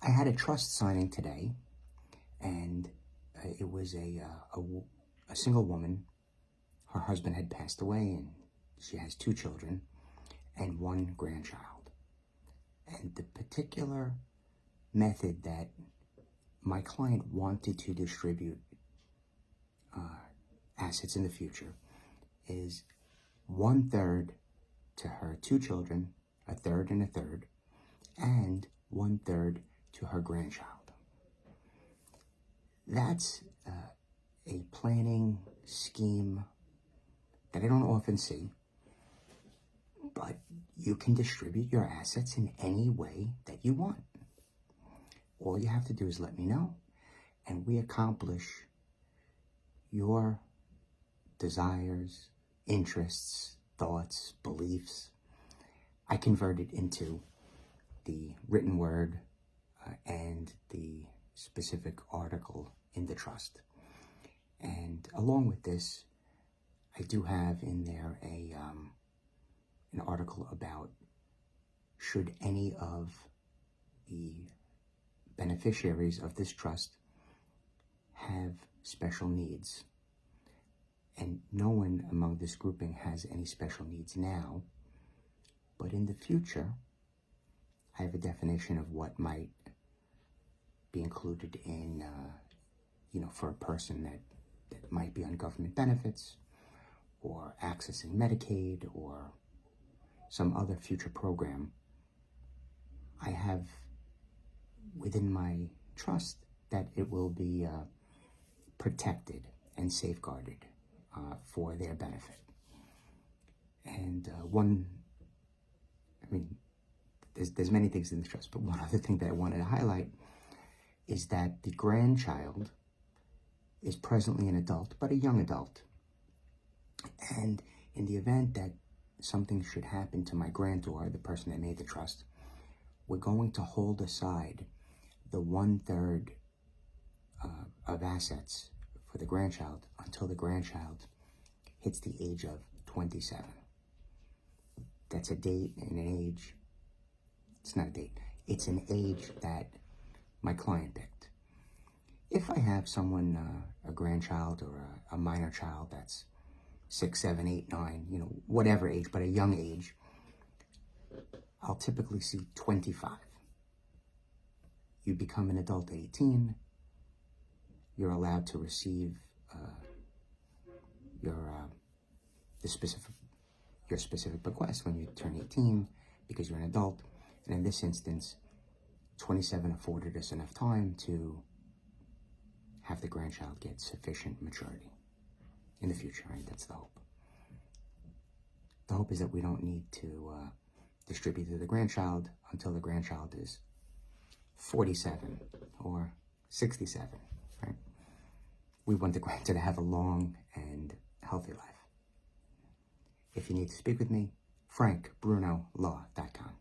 I had a trust signing today, and it was a single woman. Her husband had passed away, and she has 2 children and 1 grandchild. And the particular method that my client wanted to distribute assets in the future is 1/3 to her 2 children, a third and a third, and 1/3 to her grandchild. That's a planning scheme that I don't often see, but you can distribute your assets in any way that you want. All you have to do is let me know, and we accomplish your desires, interests, thoughts, beliefs. I convert it into the written word and the specific article in the trust. And along with this, I do have in there an article about should any of the beneficiaries of this trust have special needs. And no one among this grouping has any special needs now, but in the future, I have a definition of what might be included in, for a person that might be on government benefits or accessing Medicaid or some other future program. I have within my trust that it will be protected and safeguarded for their benefit. And there's many things in the trust, but one other thing that I wanted to highlight is that the grandchild is presently an adult, but a young adult. And in the event that something should happen to my grantor, the person that made the trust, we're going to hold aside the 1/3 of assets for the grandchild until the grandchild hits the age of 27. That's a date and an age. It's not a date. It's an age that my client picked. If I have someone, a grandchild or a minor child that's 6, 7, 8, 9, whatever age, but a young age, I'll typically see 25. You become an adult at 18, you're allowed to receive your specific bequest when you turn 18 because you're an adult. And in this instance, 27 afforded us enough time to have the grandchild get sufficient maturity in the future, right? That's the hope. The hope is that we don't need to distribute to the grandchild until the grandchild is 47 or 67, right? We want the grantor to have a long and healthy life. If you need to speak with me, frankbrunolaw.com.